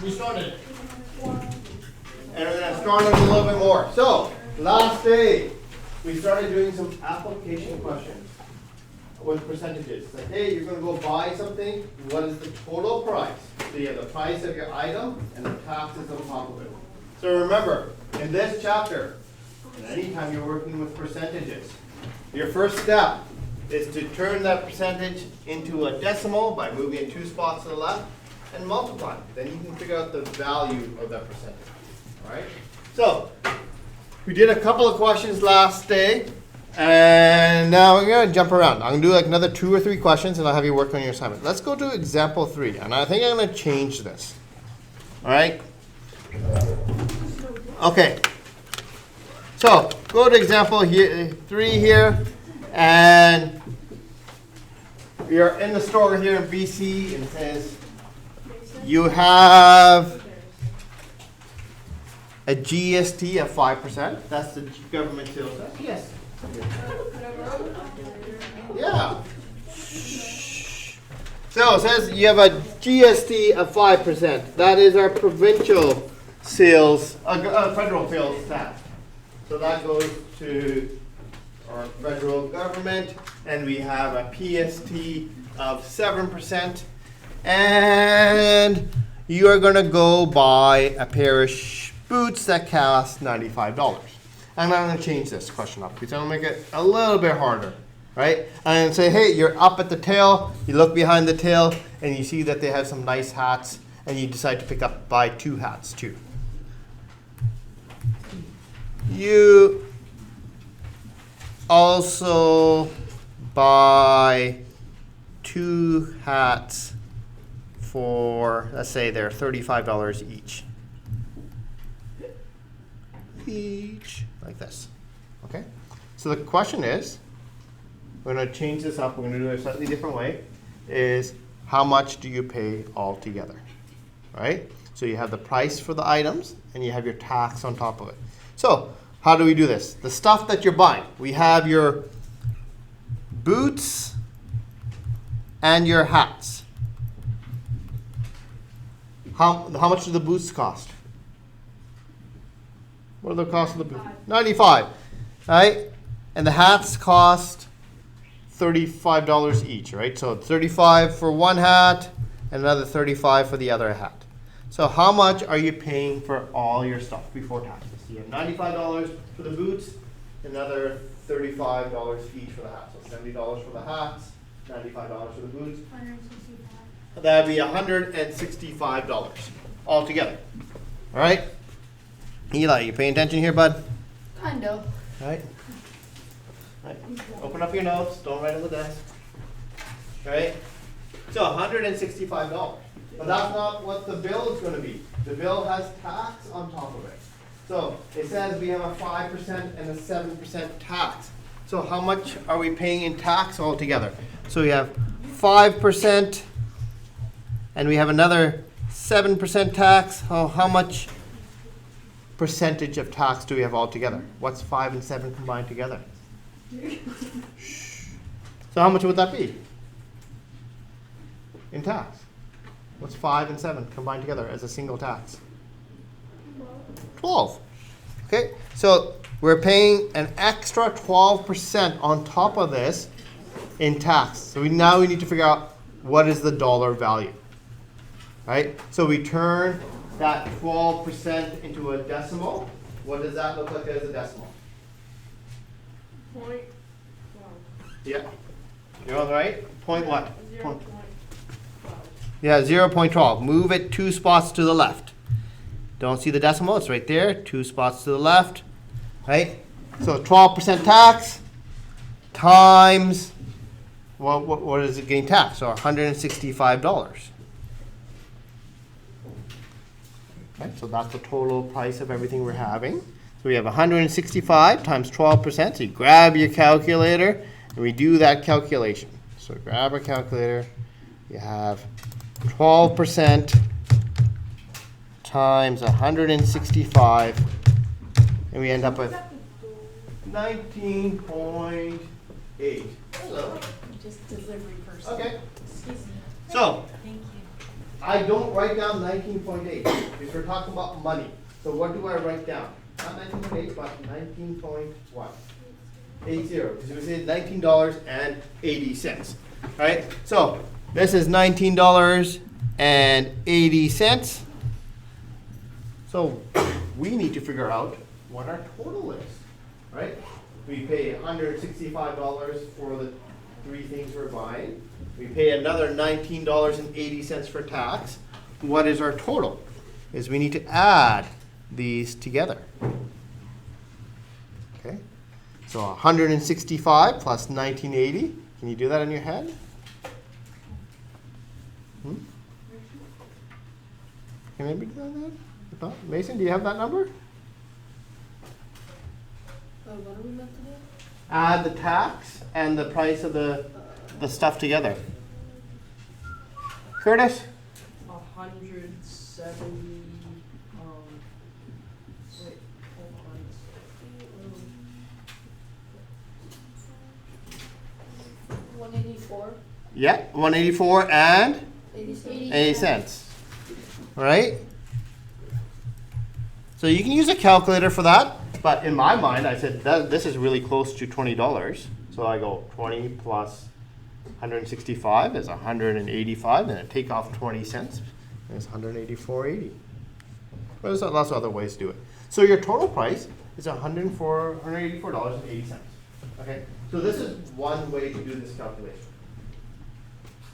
We started. And we're going to start on a little bit more. So, last day, we started doing some application questions with percentages. It's like, hey, you're going to go buy something. What is the total price? So you have the price of your item and the taxes on top of it. So remember, in this chapter, and anytime you're working with percentages, your first step is to turn that percentage into a decimal by moving it 2 spots to the left and multiply. Then you can figure out the value of that percentage. All right? So, we did a couple of questions last day, and now we're going to jump around. I'm going to do like another 2 or 3 questions, and I'll have you work on your assignment. Let's go to example 3, and I think I'm going to change this. All right? Okay. So, go to example 3 here, and we are in the store here in BC, and it says you have a GST of 5%. That's the government sales tax. Yes. Yeah. So it says you have a GST of 5%. That is our provincial sales, federal sales tax. So that goes to our federal government, and we have a PST of 7%. And you are going to go buy a pair of boots that cost $95. And I'm going to change this question up because I'm going to make it a little bit harder, right? And say, hey, you're up at the tail, you look behind the tail, and you see that they have some nice hats, and you decide to buy 2 hats too. You also buy 2 hats for, let's say they're $35 each. Like this. Okay? So the question is, we're going to change this up, we're going to do it a slightly different way, is how much do you pay altogether? Right? So you have the price for the items, and you have your tax on top of it. So, how do we do this? The stuff that you're buying. We have your boots and your hats. How much do the boots cost? What are the cost of the boots? $95. Right? And the hats cost $35 each, right? So $35 for one hat and another $35 for the other hat. So how much are you paying for all your stuff before taxes? You have $95 for the boots, another $35 each for the hats. So $70 for the hats, $95 for the boots. $165. That would be $165 altogether. All right? Eli, you paying attention here, bud? Kind of. All right. All right. Open up your notes. Don't write on the desk. All right? So $165. But that's not what the bill is going to be. The bill has tax on top of it. So it says we have a 5% and a 7% tax. So how much are we paying in tax altogether? So we have 5% and we have another 7% tax. Oh, how much percentage of tax do we have altogether? What's 5 and 7 combined together? So how much would that be in tax? What's 5 and 7 combined together as a single tax? 12. Okay, so we're paying an extra 12% on top of this in tax. So now we need to figure out what is the dollar value. Right? So we turn that 12% into a decimal. What does that look like as a decimal? 0.12. Yeah. You're all right? Point what? 0.12. Yeah, 0.12. Move it 2 spots to the left. Don't see the decimal, it's right there. 2 spots to the left. Right? So 12% tax times, well, what is it getting taxed? So $165. Okay, so that's the total price of everything we're having. So we have 165 times 12%. So you grab your calculator and we do that calculation. So grab a calculator. You have 12% times 165, and we end up with 19.8. Hello. Just delivery person. Okay. Excuse me. So Thank I don't write down 19.8 because we're talking about money. So what do I write down? Not 19.8, but 19.80. Because we said $19.80. Right? So this is $19.80. So we need to figure out what our total is. Right? We pay $165 for the 3 things we're buying. We pay another $19.80 for tax. What is our total? Is we need to add these together. Okay? So 165 plus 1980. Can you do that in your head? Can anybody do that? If not, Mason, do you have that number? What are we meant to do? Add the tax and the price of the stuff together. Curtis? 170. Wait, hold on. $184. Yeah, 184 and 80 cents. Right? So you can use a calculator for that, but in my mind, I said that this is really close to $20. So I go 20 plus 165 is 185, and I take off 20 cents. It's 184.80. Well, there's lots of other ways to do it. So your total price is $184.80. Okay. So this is one way to do this calculation.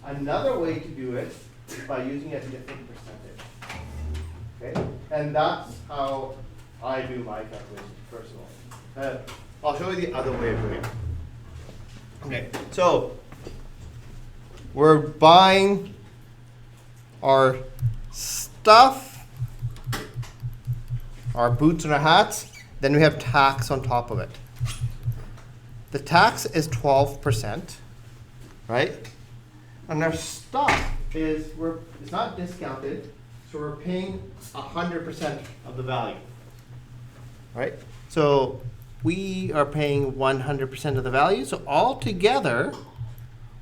Another way to do it is by using a different percentage. Okay. And that's how I do my calculations personally. I'll show you the other way of doing it. Okay. So we're buying our stuff, our boots and our hats, then we have tax on top of it. The tax is 12%, right? And our stuff is, it's not discounted, so we're paying 100% of the value, right? So we are paying 100% of the value, so altogether,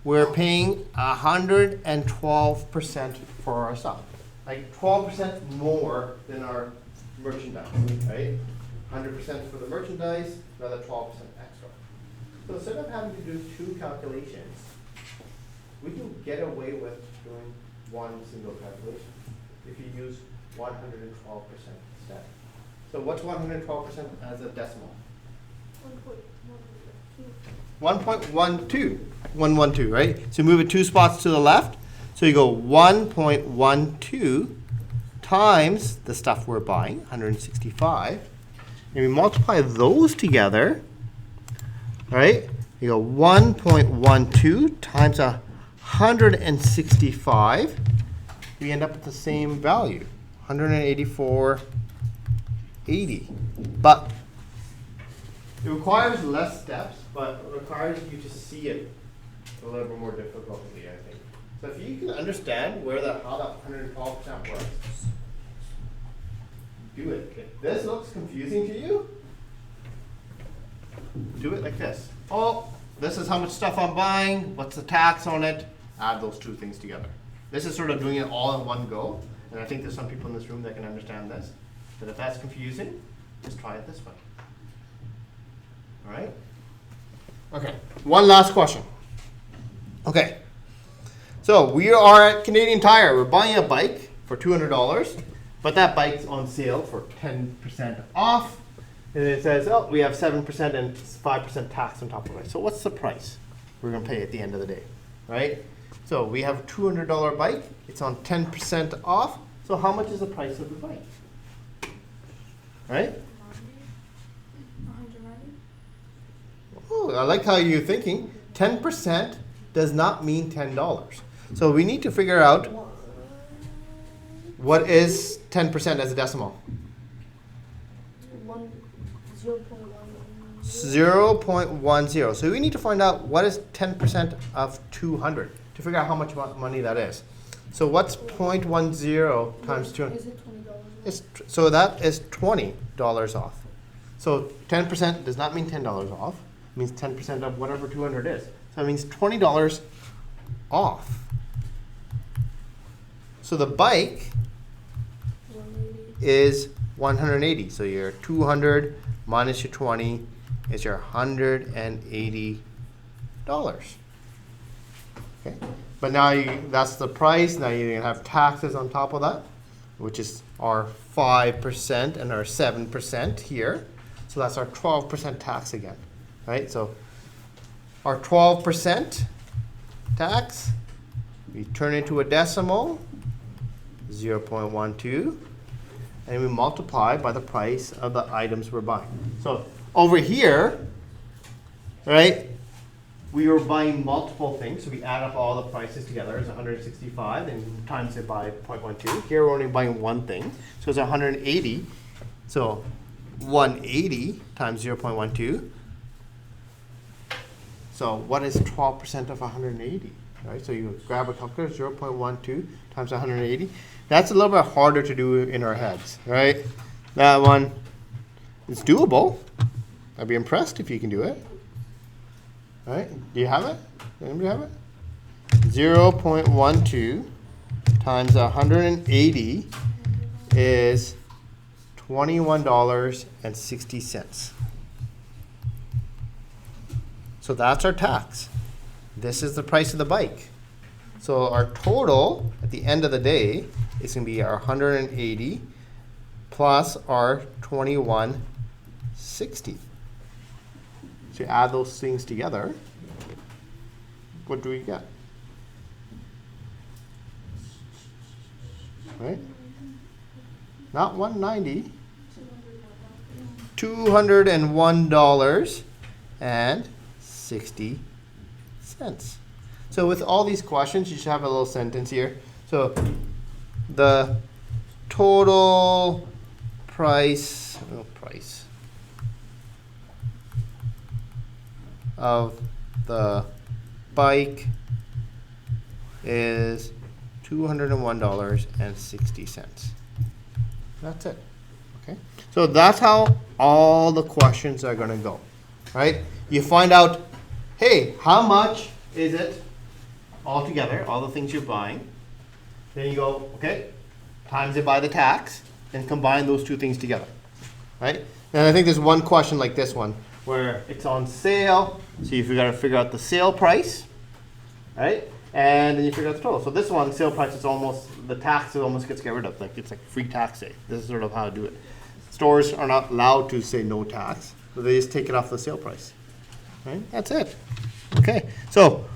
we're paying 112% for our stuff. Like 12% more than our merchandise, right? 100% for the merchandise, another 12% extra. So instead of having to do 2 calculations, we can get away with doing one single calculation if you use 112% instead. So what's 112% as a decimal? 1.12, right? So move it 2 spots to the left. So you go 1.12 times the stuff we're buying, 165. And we multiply those together, right? You go 1.12 times 165. We end up at the same value, 184.80. But it requires less steps, but it requires you to see it a little bit more difficultly, I think. So if you can understand how that 112% works, do it. If this looks confusing to you, do it like this. Oh, this is how much stuff I'm buying. What's the tax on it? Add those 2 things together. This is sort of doing it all in one go. And I think there's some people in this room that can understand this. But if that's confusing, just try it this way. All right? Okay, one last question. Okay, so we are at Canadian Tire. We're buying a bike for $200, but that bike's on sale for 10% off. And it says, oh, we have 7% and 5% tax on top of it. So what's the price we're going to pay at the end of the day, right? So we have a $200 bike. It's on 10% off. So how much is the price of the bike? Right? Oh, I like how you're thinking. 10% does not mean $10. So we need to figure out what is 10% as a decimal. 0.10. So we need to find out what is 10% of 200 to figure out how much money that is. So what's 0.10 times 200? Is it $20? So that is $20 off. So 10% does not mean $10 off. It means 10% of whatever 200 is. So it means $20 off. So the bike 180. is 180. So your 200 minus your 20 is your $180. Okay. But now that's the price. Now you're gonna have taxes on top of that, which is our 5% and our 7% here. So that's our 12% tax again, right? So our 12% tax, we turn into a decimal, 0.12, and we multiply by the price of the items we're buying. So over here, right, we were buying multiple things, so we add up all the prices together. It's 165 and times it by 0.12. Here we're only buying one thing, so it's 180. So 180 times 0.12. So what is 12% of 180? Right? So you grab a calculator, 0.12 times 180. That's a little bit harder to do in our heads, right? That one is doable. I'd be impressed if you can do it. Right? Do you have it? Anybody have it? 0.12 times 180 is $21.60. So that's our tax. This is the price of the bike. So our total at the end of the day is going to be our 180 plus our 21.60. So you add those things together, what do we get? Right? Not 190. $201.60. So with all these questions, you should have a little sentence here. So the total price of the bike is $201.60. That's it. Okay. So that's how all the questions are going to go. Right? You find out, hey, how much is it all together, all the things you're buying? Then you go, okay, times it by the tax, and combine those two things together. Right? And I think there's one question like this one, where it's on sale, so you've got to figure out the sale price, right? And then you figure out the total. So this one, sale price is almost, the tax almost gets get rid of. Like it's like free tax day. This is sort of how to do it. Stores are not allowed to say no tax, so they just take it off the sale price. Right? That's it. Okay. So